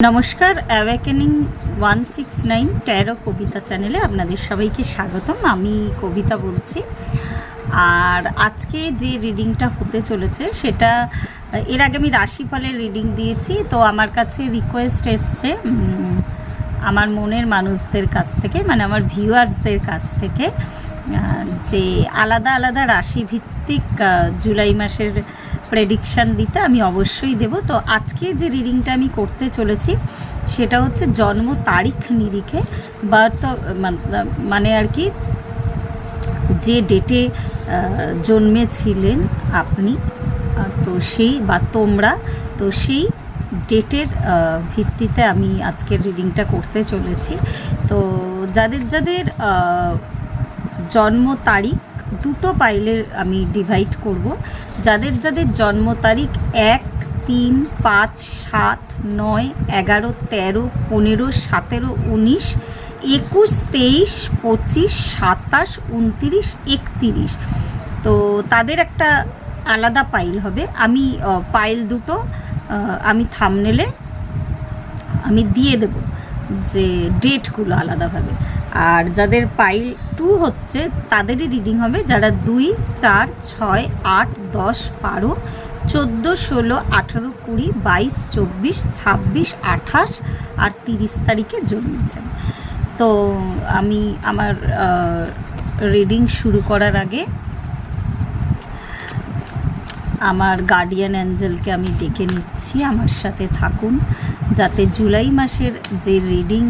নমস্কার, awakening 169 taro কবিতা চ্যানেলে আপনাদের সবাইকে স্বাগতম। আমি কবিতা বলছি। আর আজকে যে রিডিংটা হতে চলেছে সেটা এর আগে আমি রাশিফলের রিডিং দিয়েছি। তো আমার কাছে রিকোয়েস্ট এসছে আমার মনের মানুষদের কাছ থেকে, মানে আমার ভিউয়ার্সদের কাছ থেকে, যে আলাদা আলাদা রাশিভিত্তিক জুলাই মাসের প্রেডিকশান দিতে। আমি অবশ্যই দেব। তো আজকে যে রিডিংটা আমি করতে চলেছি সেটা হচ্ছে জন্ম তারিখ নিরিখে, বার্থ মানে আর কি যে ডেটে জন্মেছিলেন আপনি, তো সেই বা তোমরা, তো সেই ডেটের ভিত্তিতে আমি আজকের রিডিংটা করতে চলেছি। তো যাদের যাদের জন্ম তারিখ দুটো পাইলের আমি ডিভাইড করব। যাদের যাদের জন্ম তারিখ 1, 3, 5, 7, 9, 11, 13, 15, 17, 19, 21, 23, 25, 27, 29, 31, তো তাদের একটা আলাদা পাইল হবে। আমি পাইল দুটো আমি থাম্বনেলে আমি দিয়ে দেব, যে ডেটগুলো আলাদাভাবে। আর যাদের পাইল 2 হচ্ছে তাদেরই রিডিং হবে যারা 2, 4, 6, 8, 10, 12, 14, 16, 18, 20, 22, 24, 26, 28 আর 30 তারিখে জন্মেছেন। তো আমি আমার রিডিং শুরু করার আগে আমার গার্ডিয়ান অ্যাঞ্জেলকে আমি ডেকে নিচ্ছি। আমার সাথে থাকুন, যাতে জুলাই মাসের যে রিডিং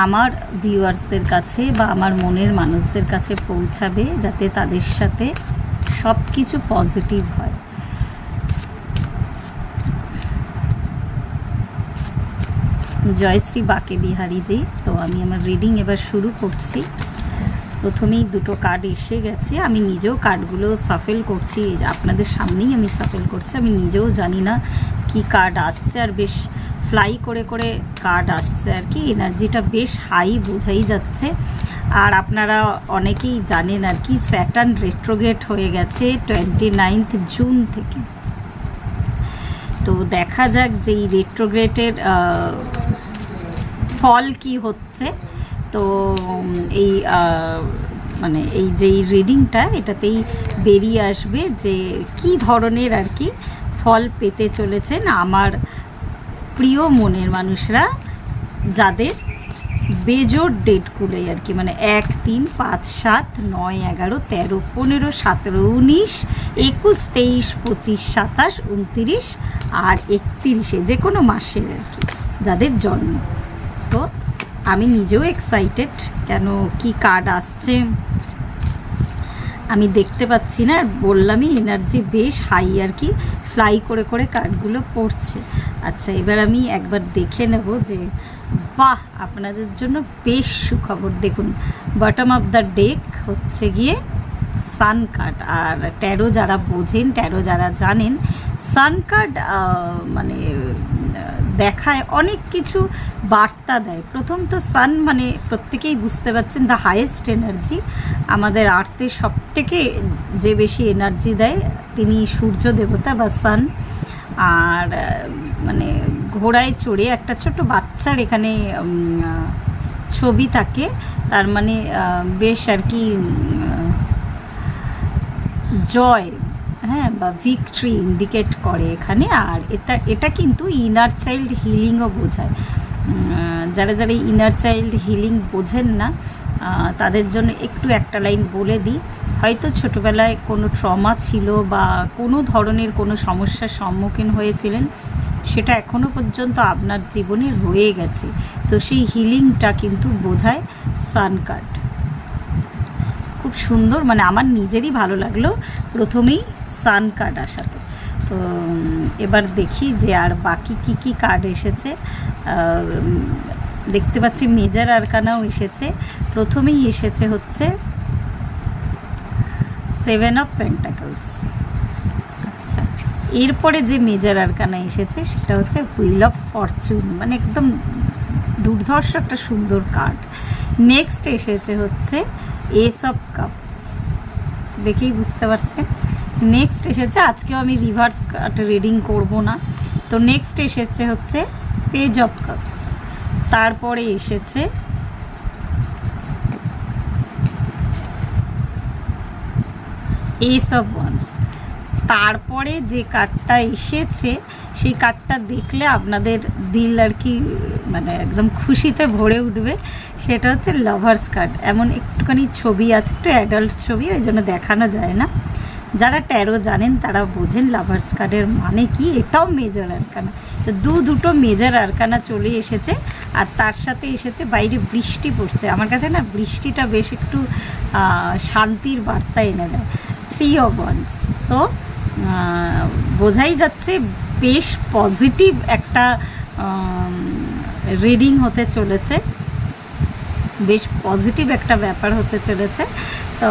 আমার ভিউয়ার্সদের কাছে বা আমার মনের মানুষদের কাছে পৌঁছাবে, যাতে তাদের সাথে সব কিছু পজিটিভ হয়। জয়শ্রী বাকে বিহারীজি। তো আমি আমার রিডিং এবার শুরু করছি। প্রথমেই দুটো কার্ড এসে গেছে। আমি নিজেও কার্ডগুলো সাফেল করছি, আপনাদের সামনেই আমি সাফেল করছি। আমি নিজেও জানি না কি কার্ড আসছে, আর বেশ ফ্লাই করে করে কার্ড আসছে আর কি। এনার্জিটা বেশ হাই বোঝাই যাচ্ছে। আর আপনারা অনেকেই জানেন আর কি, স্যাটার্ন রেট্রোগ্রেড হয়ে গেছে 29 জুন থেকে। তো দেখা যাক যে এই রেট্রোগ্রেডের ফল কি হচ্ছে। তো এই মানে এই যে রিডিংটা, এটাতেই বেরিয়ে আসবে যে কি ধরনের আর কি ফল পেতে চলেছেন আমার প্রিয় মনের মানুষরা, যাদের বেজোর ডেটগুলোই আর কি, মানে 1, 3, 5, 7, 9, 11, 13, 15, 17, 19, 21, 23, 25, 27, 29 আর 31, যে কোনো মাসের আর কি যাদের জন্ম। তো আমি নিজেও এক্সাইটেড, কেন কি কার্ড আসছে আমি দেখতে পাচ্ছি না। আর বললামই এনার্জি বেশ হাই আর কি, ফ্লাই করে করে কার্ডগুলো পড়ছে। আচ্ছা, এবার আমি একবার দেখে নেব যে বাহ, আপনাদের জন্য বেশ সুখবর। দেখুন, বটম অফ দ্য ডেক হচ্ছে গিয়ে সান কার্ড। আর ট্যারো যারা বোঝেন, ট্যারো যারা জানেন, সান কার্ড মানে দেখায় অনেক কিছু বার্তা দেয়। প্রথম তো সান মানে প্রত্যেকেই বুঝতে পারছেন দ্য হাইয়েস্ট এনার্জি। আমাদের আর্থে সব থেকে যে বেশি এনার্জি দেয় তিনি সূর্য দেবতা বা সান। আর মানে ঘোড়ায় চড়ে একটা ছোট বাচ্চার এখানে ছবি থাকে, তার মানে বেশ আর কি জয়, হ্যাঁ, বা ভিক্টরি ইন্ডিকেট করে এখানে। আর এটা কিন্তু ইনার চাইল্ড হিলিংও বোঝায়। যারা যারা ইনার চাইল্ড হিলিং বোঝেন না তাদের জন্য একটু একটা লাইন বলে দিই। হয়তো ছোটোবেলায় কোনো ট্রমা ছিল বা কোনো ধরনের কোনো সমস্যার সম্মুখীন হয়েছিলেন, সেটা এখনও পর্যন্ত আপনার জীবনে রয়ে গেছে। তো সেই হিলিংটা কিন্তু বোঝায় সান কার্ড। খুব সুন্দর, মানে আমার নিজেরই ভালো লাগলো প্রথমেই সান কার্ড আসাতে। তো এবার দেখি যে আর বাকি কি কি কার্ড এসেছে। দেখতে পাচ্ছি মেজর আরকানাও এসেছে। প্রথমেই এসেছে হচ্ছে 7 অফ পেন্টাকলস। আচ্ছা, এরপরে যে মেজর আরকানা এসেছে সেটা হচ্ছে হুইল অফ ফরচুন, মানে একদম দুর্ধর্ষ একটা সুন্দর কার্ড। নেক্সট এসেছে হচ্ছে এস অফ কাপস, দেখেই বুঝতে পারছেন। নেক্সট এসেছে, আজকেও আমি রিভার্স কার্ড রিডিং করব না, তো নেক্সট এসেছে হচ্ছে পেজ অফ কাপস, তারপরে এসেছে এস অফ ওয়ান্স, তারপরে যে কার্ডটা এসেছে সেই কার্ডটা দেখলে আপনাদের দিল আর কি মানে একদম খুশিতে ভরে উঠবে, সেটা হচ্ছে লাভার্স কার্ড। এমন একটুখানি ছবি আছে, একটু অ্যাডাল্ট ছবি, ওই জন্য দেখানো যায় না। যারা ট্যারো জানেন তারা বোঝেন লাভার্স কার্ডের মানে কি। এটাও মেজর আরকানা, তো দুটো মেজর আরকানা চলে এসেছে। আর তার সাথে এসেছে বাইরে বৃষ্টি পড়ছে, আমার কাছে না বৃষ্টিটা বেশ একটু শান্তির বার্তা এনে দেয়। 3 অফ ওয়ান্স, তো বোঝাই যাচ্ছে বেশ পজিটিভ একটা রিডিং হতে চলেছে, বেশ পজিটিভ একটা ব্যাপার হতে চলেছে। তো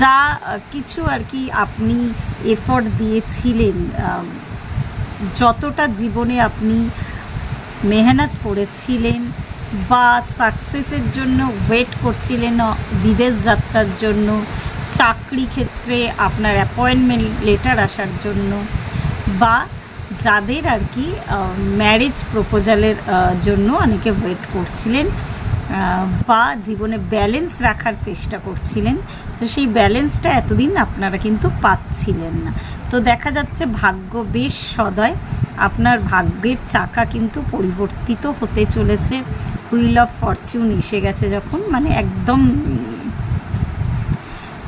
যা কিছু আর কি আপনি এফোর্ট দিয়েছিলেন, যতটা জীবনে আপনি মেহনত করেছিলেন বা সাকসেসের জন্য ওয়েট করছিলেন, বিদেশ যাত্রার জন্য, চাকরি ক্ষেত্রে আপনার অ্যাপয়েন্টমেন্ট লেটার আসার জন্য, বা যাদের আর কি ম্যারেজ প্রপোজালের জন্য অনেকে ওয়েট করছিলেন, বা জীবনে ব্যালেন্স রাখার চেষ্টা করছিলেন, তো সেই ব্যালেন্সটা এতদিন আপনারা কিন্তু পাচ্ছিলেন না। তো দেখা যাচ্ছে ভাগ্য বেশ সদয়, আপনার ভাগ্যের চাকা কিন্তু পরিবর্তিত হতে চলেছে। হুইল অফ ফরচুন এসে গেছে যখন, মানে একদম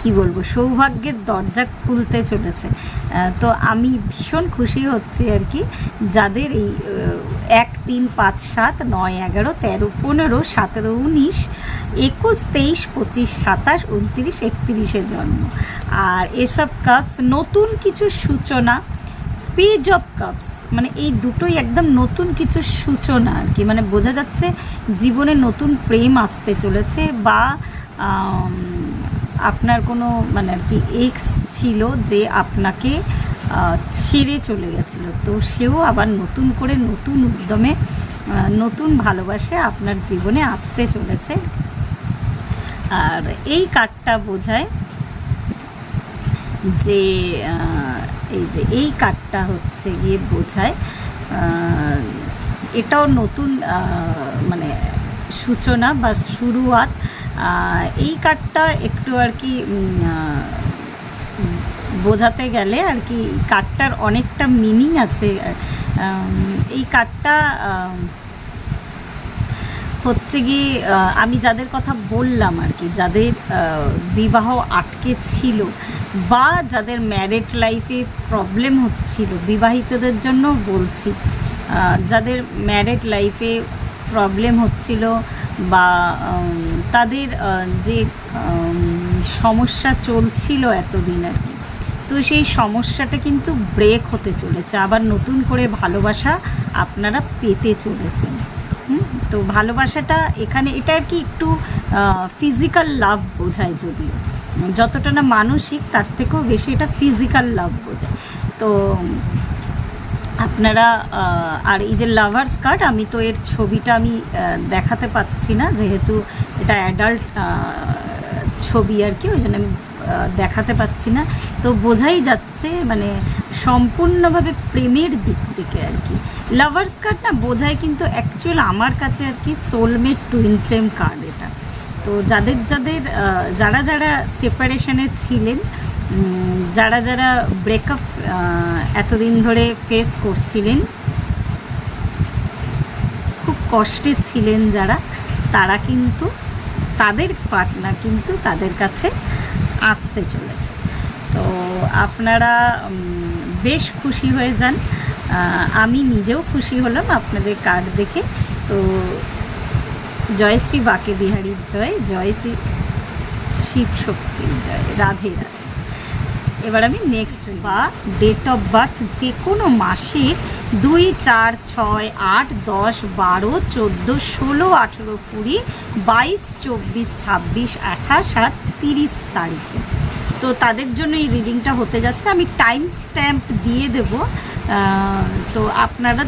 কি বলবো, সৌভাগ্যের দরজা খুলতে চলেছে। তো আমি ভীষণ খুশি হচ্ছি আর কি, যাদের এই 1, 3, 5, 7, 9, 11, 13, 15, 17, 19, 21, 23, 25, 27, 29, 31-এ জন্ম। আর এসব কাপস নতুন কিছু সূচনা, পেজ অফ কাপস মানে এই দুটোই একদম নতুন কিছু সূচনা আর কি, মানে বোঝা যাচ্ছে জীবনে নতুন প্রেম আসতে চলেছে, বা আপনার কোনো মানে আর কি এক্স ছিল যে আপনাকে ছেড়ে চলে গেছিলো, তো সেও আবার নতুন করে নতুন উদ্যমে নতুন ভালোবাসে আপনার জীবনে আসতে চলেছে। আর এই কার্ডটা বোঝায় যে এই যে এই কার্ডটা হচ্ছে গিয়ে বোঝায় এটাও নতুন মানে সূচনা বা শুরুয়াত। এই কার্ডটা একটু আর কি বোঝাতে গেলে আর কি কার্ডটার অনেকটা মিনিং আছে। এই কার্ডটা হচ্ছে গিয়ে আমি যাদের কথা বললাম আর কি, যাদের বিবাহ আটকে ছিল বা যাদের ম্যারেড লাইফে প্রবলেম হচ্ছিল, বিবাহিতদের জন্য বলছি, যাদের ম্যারেড লাইফে প্রবলেম হচ্ছিল বা তাদের যে সমস্যা চলছিল এতদিন আর কি, তো সেই সমস্যাটা কিন্তু ব্রেক হতে চলেছে, আবার নতুন করে ভালোবাসা আপনারা পেতে চলেছেন। তো ভালোবাসাটা এখানে এটা আর কি একটু ফিজিক্যাল লাভ বোঝায়, যদিও যতটা না মানসিক তার থেকেও বেশি এটা ফিজিক্যাল লাভ বোঝায়। তো আপনারা আর এই যে লাভার্স কার্ড, আমি তো এর ছবিটা আমি দেখাতে পাচ্ছি না, যেহেতু এটা অ্যাডাল্ট ছবি আর কি, ওই জন্য আমি দেখাতে পাচ্ছি না। তো বোঝাই যাচ্ছে মানে সম্পূর্ণভাবে প্রেমের দিক থেকে আর কি লাভার্স কার্ড না বোঝায়, কিন্তু অ্যাকচুয়াল আমার কাছে আর কি সোলমেট টুইন ফ্লেম কার্ড এটা। তো যাদের যাদের যারা যারা সেপারেশনে ছিলেন, যারা যারা ব্রেকআপ এতদিন ধরে ফেস করছিলেন, খুব কষ্টে ছিলেন যারা, তারা কিন্তু তাদের পার্টনার কিন্তু তাদের কাছে আসতে চলেছে। তো আপনারা বেশ খুশি হয়ে যান, আমি নিজেও খুশি হলাম আপনাদের কার্ড দেখে। তো জয় শ্রী বাঁকে বিহারীর জয়, জয় শ্রী শিব শক্তির জয়, রাধে রাধে। এবার আমি নেক্সট বা ডেট অফ বার্থ যে কোনো মাসের 2, 4, 6, 8, 10, 12, 14, 16, 18, 20, 22, 24, 26, 28 আর 30 তারিখে, তো তাদের জন্য এই রিডিংটা হতে যাচ্ছে। আমি টাইম স্ট্যাম্প দিয়ে দেব, তো আপনারা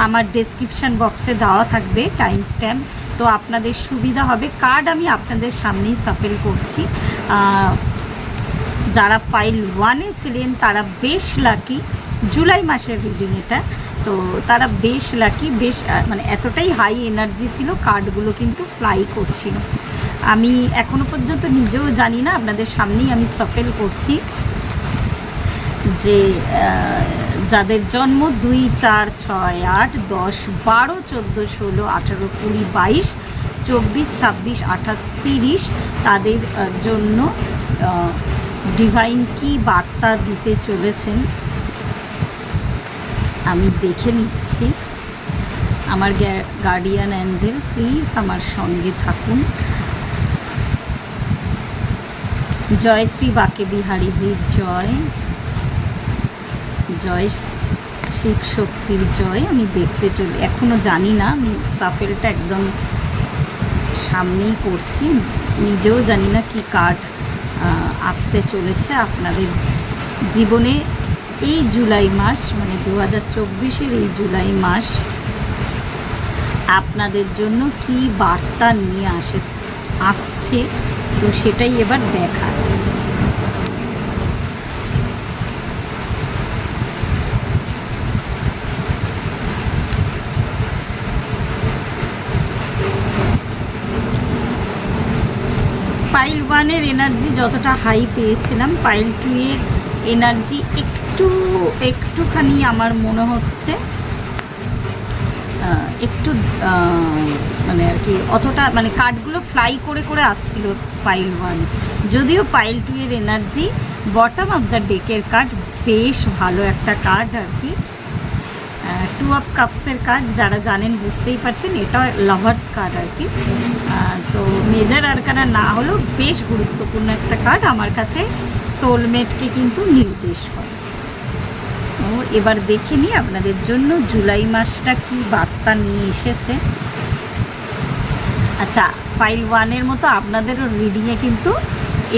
আমার ডেসক্রিপশান বক্সে দেওয়া থাকবে টাইম স্ট্যাম্প, তো আপনাদের সুবিধা হবে। কার্ড আমি আপনাদের সামনেই সাফেল করছি। যারা পাইল 1-এ ছিলেন তারা বেশ লাকি, জুলাই মাসের রিডিং এটা। তো তারা বেশ লাকি, বেশ মানে এতটাই হাই এনার্জি ছিল, কার্ডগুলো কিন্তু ফ্লাই করছিল। আমি এখনো পর্যন্ত নিজেও জানি না, আপনাদের সামনেই আমি সাফেল করছি যে যাদের জন্ম 2, 4, 6, 8, 10, 12, 14, 16, 18, 20, 22, 24, 26, 28, 30 তাদের জন্য ডিভাইন কি বার্তা দিতে চলেছেন আমি দেখে নিচ্ছি। আমার গার্ডিয়ান অ্যাঞ্জেল প্লিজ আমার সঙ্গে থাকুন। জয় শ্রী বাকে বিহারীজির জয়, জয় শিব শক্তির জয়। আমি দেখতে চলি, এখনও জানি না, আমি সাফেলটা একদম সামনেই করছি, নিজেও জানি না কি কার্ড আসতে চলেছে আপনাদের জীবনে। এই জুলাই মাস মানে 2024-এর এই জুলাই মাস আপনাদের জন্য কি বার্তা নিয়ে আসছে, তো সেটাই এবার দেখা। পাইল 1-এর এনার্জি যতটা হাই পেয়েছিলাম, পাইল 2-এর এনার্জি একটুখানি আমার মনে হচ্ছে একটু মানে আর কি অতটা মানে কার্ডগুলো ফ্লাই করে করে আসছিল পাইল 1। যদিও পাইল 2-এর এনার্জি বটম অফ দ্য ডেকের কার্ড বেশ ভালো একটা কার্ড আর কি, 2 অফ কাপসের কার্ড, যারা জানেন বুঝতেই পারছেন এটা লাভার্স কার্ড আর কি। তো মেজর আরকানা না হলেও বেশ গুরুত্বপূর্ণ একটা কার্ড, আমার কাছে সোলমেটকে কিন্তু নির্দেশ করে। তো এবার দেখে নিই আপনাদের জন্য জুলাই মাসটা কি বার্তা নিয়ে এসেছে। আচ্ছা, পাইল 1-এর মতো আপনাদেরও রিডিংয়ে কিন্তু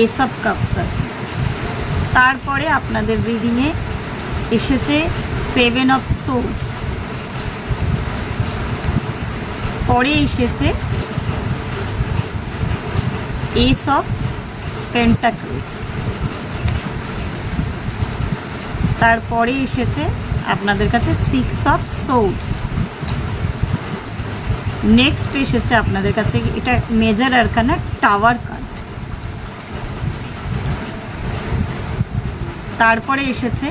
এস অফ কাপস আছে, তারপরে আপনাদের রিডিংয়ে এসেছে 7 অফ সোর্ডস, পরে এসেছে এস অফ পেন্টাকলস, তারপরে এসেছে আপনাদের কাছে 6 অফ সোর্ডস, নেক্সট এসেছে আপনাদের কাছে এটা মেজর আরকানা টাওয়ার কার্ড, তারপরে এসেছে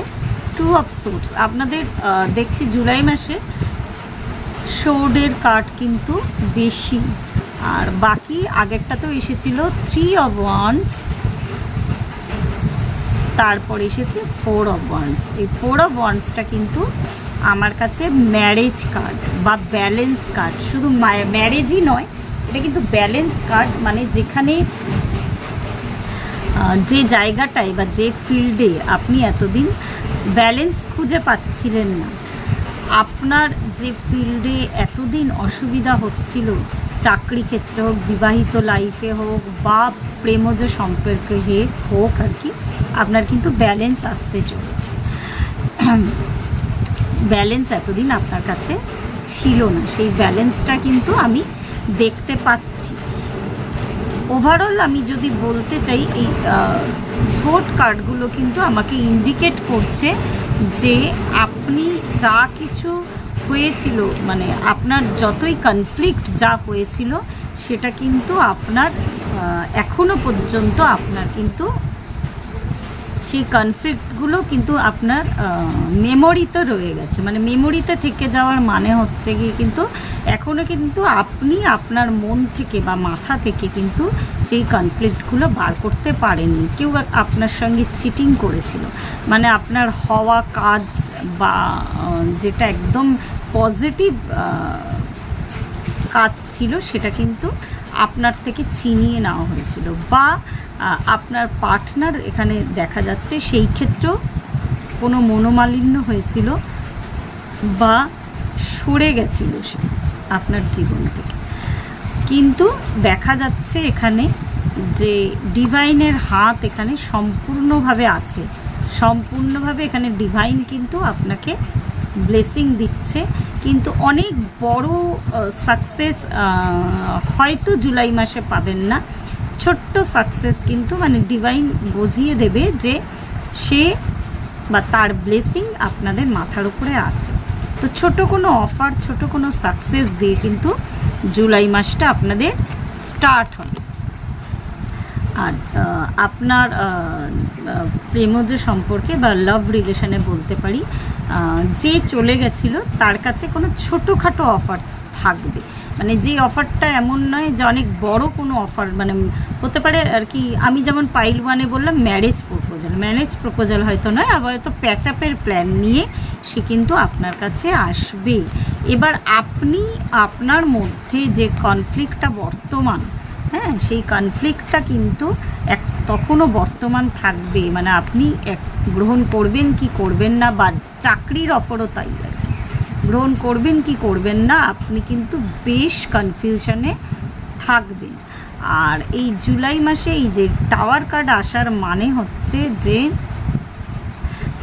2 অফ সোর্ডস। আপনাদের দেখছি জুলাই মাসে সোর্ডের কার্ড কিন্তু বেশি, আর বাকি আগেরটা তো এসেছিল 3 অফ ওয়ান্স, তারপর এসেছে 4 অফ ওয়ান্স। এই 4 অফ ওয়ান্সটা কিন্তু আমার কাছে ম্যারেজ কার্ড বা ব্যালেন্স কার্ড, শুধু ম্যারেজই নয়, এটা কিন্তু ব্যালেন্স কার্ড, মানে যেখানে যে জায়গাটায় বা যে ফিল্ডে আপনি এতদিন ব্যালেন্স খুঁজে পাচ্ছিলেন না, আপনার যে ফিল্ডে এতদিন অসুবিধা হচ্ছিল, চাকরি ক্ষেত্রে হোক, বিবাহিত লাইফে হোক বা প্রেমজ সম্পর্কে হোক আর কি, আপনার কিন্তু ব্যালেন্স আসতে চলেছে। ব্যালেন্স এতদিন আপনার কাছে ছিল না, সেই ব্যালেন্সটা কিন্তু আমি দেখতে পাচ্ছি। ওভারঅল আমি যদি বলতে চাই, এই শর্ট কার্ডগুলো কিন্তু আমাকে ইন্ডিকেট করছে যে আপনি যা কিছু হয়েছিল, মানে আপনার যতই কনফ্লিক্ট যা হয়েছিল, সেটা কিন্তু আপনার এখনো পর্যন্ত আপনার কিন্তু সেই কনফ্লিক্টগুলো কিন্তু আপনার মেমোরিতে রয়ে গেছে। মানে মেমোরিতে থেকে যাওয়ার মানে হচ্ছে গিয়ে কিন্তু এখনও কিন্তু আপনি আপনার মন থেকে বা মাথা থেকে কিন্তু সেই কনফ্লিক্টগুলো বার করতে পারেননি। কেউ আপনার সঙ্গে চিটিং করেছিল, মানে আপনার হওয়া কাজ বা যেটা একদম পজিটিভ কাজ ছিল সেটা কিন্তু আপনার থেকে ছিনিয়ে নেওয়া হয়েছিল, বা আপনার পার্টনার এখানে দেখা যাচ্ছে সেই ক্ষেত্রেও কোনো মনোমালিন্য হয়েছিল বা সরে গেছিল সে আপনার জীবন থেকে। কিন্তু দেখা যাচ্ছে এখানে যে ডিভাইনের হাত এখানে সম্পূর্ণভাবে আছে, সম্পূর্ণভাবে এখানে ডিভাইন কিন্তু আপনাকে ব্লেসিং দিচ্ছে। কিন্তু অনেক বড় সাকসেস হয়তো জুলাই মাসে পাবেন না, ছোট্ট সাকসেস কিন্তু মানে ডিভাইন বুঝিয়ে দেবে যে সে বা তার ব্লেসিং আপনাদের মাথার উপরে আছে। তো ছোট কোনো অফার, ছোট কোনো সাকসেস দিয়ে কিন্তু জুলাই মাসটা আপনাদের স্টার্ট হবে। আর আপনার প্রেমজ সম্পর্কে বা লাভ রিলেশনে বলতে পারি, যে চলে গেছিলো তার কাছে কোনো ছোটোখাটো অফার থাকবে। মানে যে অফারটা এমন নয় যে অনেক বড় কোনো অফার, মানে হতে পারে আর কি। আমি যেমন পাইল ওয়ানে বললাম ম্যারেজ প্রপোজাল হয়তো নয়, আবার হয়তো প্যাচআপের প্ল্যান নিয়ে সে কিন্তু আপনার কাছে আসবে। এবার আপনি আপনার মধ্যে যে কনফ্লিক্টটা বর্তমান, হ্যাঁ, সেই কনফ্লিক্টটা কিন্তু তখনও বর্তমান থাকবে। মানে আপনি গ্রহণ করবেন কি করবেন না, বা চাকরির অফারও তাই আর কি, গ্রহণ করবেন কি করবেন না, আপনি কিন্তু বেশ কনফিউশনে থাকবেন। আর এই জুলাই মাসে এই যে টাওয়ার কার্ড আসার মানে হচ্ছে যে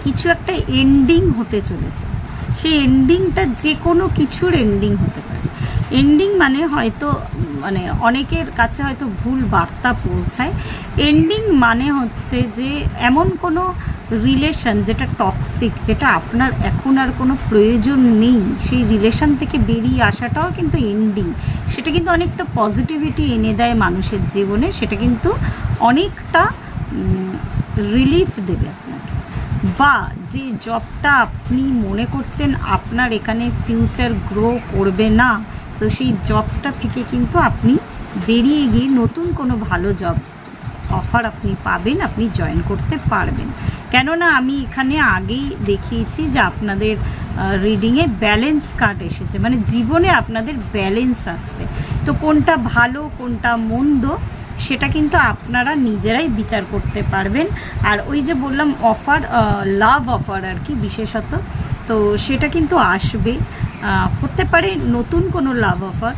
কিছু একটা এন্ডিং হতে চলেছে। সেই এন্ডিংটা যে কোনো কিছুর এন্ডিং হতে পারে। এন্ডিং মানে হয়তো মানে অনেকের কাছে হয়তো ভুল বার্তা পৌঁছায়। এন্ডিং মানে হচ্ছে যে এমন কোনো রিলেশন যেটা টক্সিক, যেটা আপনার এখন আর কোনো প্রয়োজন নেই, সেই রিলেশন থেকে বেরিয়ে আসাটাও কিন্তু এন্ডিং। সেটা কিন্তু অনেকটা পজিটিভিটি এনে দেয় মানুষের জীবনে, সেটা কিন্তু অনেকটা রিলিফ দেবে আপনাকে। বা যে জবটা আপনি মনে করছেন আপনার এখানে ফিউচার গ্রো করবে না, তো সেই জবটা থেকে কিন্তু আপনি বেরিয়ে গিয়ে নতুন কোনো ভালো জব অফার আপনি পাবেন, আপনি জয়েন করতে পারবেন। কেননা আমি এখানে আগেই দেখিয়েছি যে আপনাদের রিডিংয়ে ব্যালেন্স কার্ড এসেছে, মানে জীবনে আপনাদের ব্যালেন্স আসছে। তো কোনটা ভালো কোনটা মন্দ সেটা কিন্তু আপনারা নিজেরাই বিচার করতে পারবেন। আর ওই যে বললাম অফার, লাভ অফার আর কি বিশেষত, তো সেটা কিন্তু আসবে। হতে পারে নতুন কোনো লাভ অফার,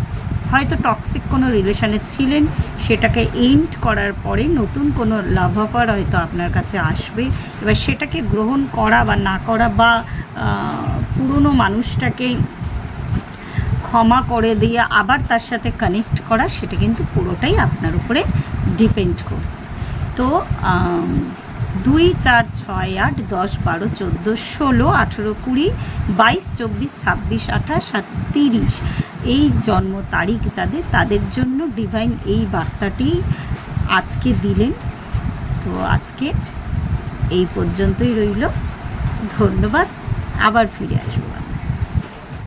হয়তো টক্সিক কোনো রিলেশনে ছিলেন, সেটাকে এন্ড করার পরে নতুন কোনো লাভ অফার হয়তো আপনার কাছে আসবে। এবার সেটাকে গ্রহণ করা বা না করা, বা পুরনো মানুষটাকে ক্ষমা করে দিয়ে আবার তার সাথে কানেক্ট করা, সেটা কিন্তু পুরোটাই আপনার উপরে ডিপেন্ড করছে। তো 2, 4, 6, 8, 10, 12, 14, 16, 18, 20, 22, 24, 26, 28, 30 এই জন্ম তারিখ যাদের, তাদের জন্য ডিভাইন এই বার্তাটি আজকে দিলেন। তো আজকে এই পর্যন্তই রইল। ধন্যবাদ, আবার ফিরে আসবো।